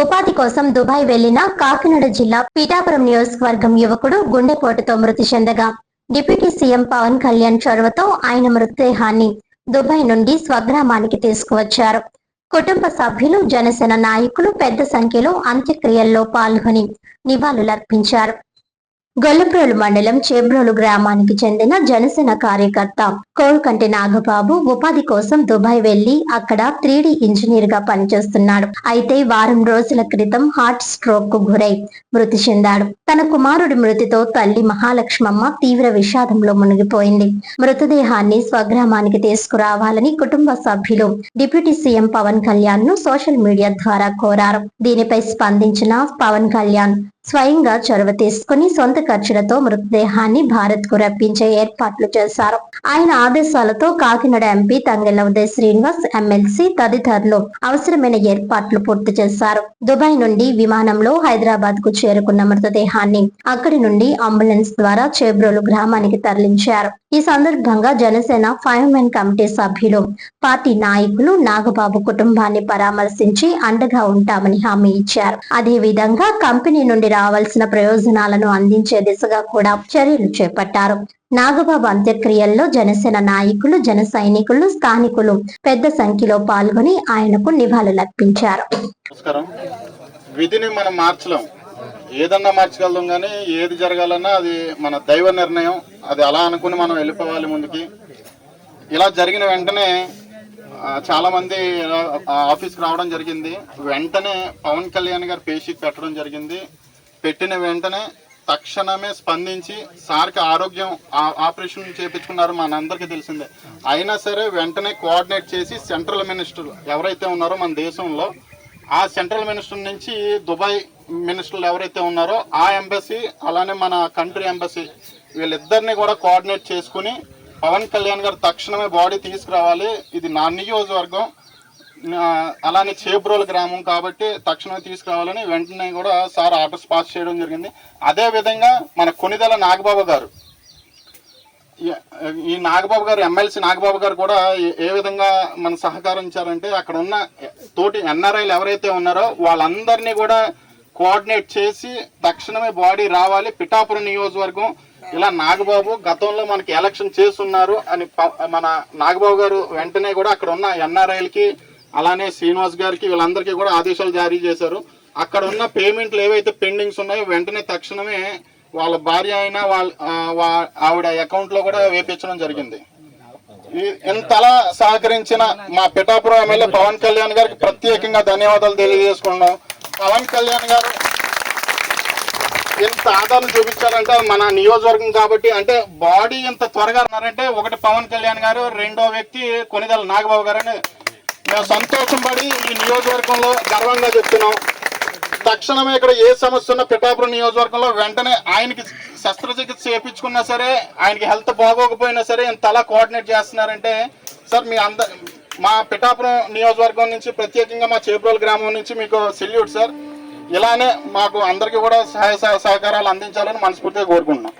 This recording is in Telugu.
ఉపాధి కోసం దుబాయ్ వెళ్లిన కాకినాడ జిల్లా పీఠాపురం నియోజకవర్గం యువకుడు గుండెపోటుతో మృతి చెందగా డిప్యూటీ సీఎం పవన్ కళ్యాణ్ చొరవతో ఆయన మృతదేహాన్ని దుబాయ్ నుండి స్వగ్రామానికి తీసుకువచ్చారు. కుటుంబ సభ్యులు, జనసేన నాయకులు పెద్ద సంఖ్యలో అంత్యక్రియల్లో పాల్గొని నివాళులర్పించారు. గొల్లప్రోలు మండలం చేబ్రోలు గ్రామానికి చెందిన జనసేన కార్యకర్త కోరుకంటి నాగబాబు ఉపాధి కోసం దుబాయ్ వెళ్లి అక్కడ 3D ఇంజనీర్ గా పనిచేస్తున్నాడు. అయితే వారం రోజుల క్రితం హార్ట్ స్ట్రోక్ కు గురై మృతి చెందాడు. తన కుమారుడి మృతితో తల్లి మహాలక్ష్మమ్మ తీవ్ర విషాదంలో మునిగిపోయింది. మృతదేహాన్ని స్వగ్రామానికి తీసుకురావాలని కుటుంబ సభ్యులు డిప్యూటీ సీఎం పవన్ కళ్యాణ్ ను సోషల్ మీడియా ద్వారా కోరారు. దీనిపై స్పందించిన పవన్ కళ్యాణ్ స్వయంగా చొరవ తీసుకుని సొంత ఖర్చులతో మృతదేహాన్ని భారత్ కు రప్పించే ఏర్పాట్లు చేశారు. ఆయన ఆదేశాలతో కాకినాడ ఎంపీ తంగెళ్ల ఉదయ్ శ్రీనివాస్, ఎమ్మెల్సీ తదితరులు అవసరమైన ఏర్పాట్లు పూర్తి చేశారు. దుబాయ్ నుండి విమానంలో హైదరాబాద్ కు చేరుకున్న మృతదేహాన్ని అక్కడి నుండి అంబులెన్స్ ద్వారా చేబ్రోలు గ్రామానికి తరలించారు. ఈ సందర్భంగా జనసేన 5 కమిటీ సభ్యులు, పార్టీ నాయకులు నాగబాబు కుటుంబాన్ని పరామర్శించి అండగా ఉంటామని హామీ ఇచ్చారు. అదేవిధంగా కంపెనీ నుండి రావాల్సిన ప్రయోజనాలను అందించే దిశగా కూడా చర్యలు చేపట్టారు. నాగబాబు అంత్యక్రియల్లో జనసేన నాయకులు, జన సైనికులు, స్థానికులు పెద్ద సంఖ్యలో పాల్గొని ఆయనకు నివాళులర్పించారు. విధిని మనం మార్చలేం, ఏదన్నా మార్చగలం, కానీ ఏది జరగాలన్నా అది మన దైవ నిర్ణయం. అది అలా అనుకుని మనం వెళ్ళిపోవాలి ముందుకి. ఇలా జరిగిన వెంటనే చాలా మంది ఆఫీస్కి రావడం జరిగింది. వెంటనే పవన్ కళ్యాణ్ గారు పేషీకి పెట్టడం జరిగింది. పెట్టిన వెంటనే తక్షణమే స్పందించి సార్కి ఆరోగ్యం ఆపరేషన్ చేయించుకున్నారు, మనందరికీ తెలిసిందే. అయినా సరే వెంటనే కోఆర్డినేట్ చేసి సెంట్రల్ మినిస్టర్ ఎవరైతే ఉన్నారో మన దేశంలో, ఆ సెంట్రల్ మినిస్టర్ నుంచి దుబాయ్ మినిస్టర్లు ఎవరైతే ఉన్నారో ఆ ఎంబసీ, అలానే మన కంట్రీ ఎంబసీ, వీళ్ళిద్దరిని కూడా కోఆర్డినేట్ చేసుకుని పవన్ కళ్యాణ్ గారు తక్షణమే బాడీ తీసుకురావాలి. ఇది నా నియోజకవర్గం, అలానే చేబ్రోలు గ్రామం కాబట్టి తక్షణమే తీసుకురావాలని వెంటనే కూడా సార్ ఆర్డర్స్ పాస్ చేయడం జరిగింది. అదేవిధంగా మన కొనిదెల నాగబాబు గారు, ఈ నాగబాబు గారు, ఎమ్మెల్సీ నాగబాబు గారు కూడా ఏ విధంగా మన సహకారం ఇచ్చారంటే, అక్కడ ఉన్న తోటి ఎన్ఆర్ఐలు ఎవరైతే ఉన్నారో వాళ్ళందరినీ కూడా కోఆర్డినేట్ చేసి తక్షణమే బాడీ రావాలి. పిఠాపురం నియోజకవర్గం ఇలా నాగబాబు గతంలో మనకి ఎలక్షన్ చేస్తున్నారు అని మన నాగబాబు గారు వెంటనే కూడా అక్కడ ఉన్న ఎన్ఆర్ఐలకి, అలానే శ్రీనివాస్ గారికి, వీళ్ళందరికీ కూడా ఆదేశాలు జారీ చేశారు. అక్కడ ఉన్న పేమెంట్లు ఏవైతే పెండింగ్స్ ఉన్నాయో వెంటనే తక్షణమే వాళ్ళ భార్య అయినా ఆవిడ అకౌంట్లో కూడా వేపించడం జరిగింది. ఇంతలా సహకరించిన మా పిఠాపురం ఎమ్మెల్యే పవన్ కళ్యాణ్ గారికి ప్రత్యేకంగా ధన్యవాదాలు తెలియజేసుకున్నాం. పవన్ కళ్యాణ్ గారు ఎంత ఆదరణ చూపించారంటే మన నియోజకవర్గం కాబట్టి, అంటే బాడీ ఇంత త్వరగా ఉన్నారంటే ఒకటి పవన్ కళ్యాణ్ గారు, రెండో వ్యక్తి కొనిదెల నాగబాబు గారు అని మేము సంతోషం పడి ఈ నియోజకవర్గంలో గర్వంగా చెప్తున్నాం. తక్షణమే ఇక్కడ ఏ సమస్య ఉన్న పిఠాపురం నియోజకవర్గంలో వెంటనే ఆయనకి శస్త్రచికిత్స చేయించుకున్నా సరే, ఆయనకి హెల్త్ బాగోకపోయినా సరే ఇంతలా కోఆర్డినేట్ చేస్తున్నారంటే సార్, మా పిఠాపురం నియోజకవర్గం నుంచి ప్రత్యేకంగా మా చేబ్రోలు గ్రామం నుంచి మీకు సెల్యూట్ సార్. ఇలానే మాకు అందరికీ కూడా సహాయ సహకారాలు అందించాలని మనస్ఫూర్తిగా కోరుకుంటున్నాం.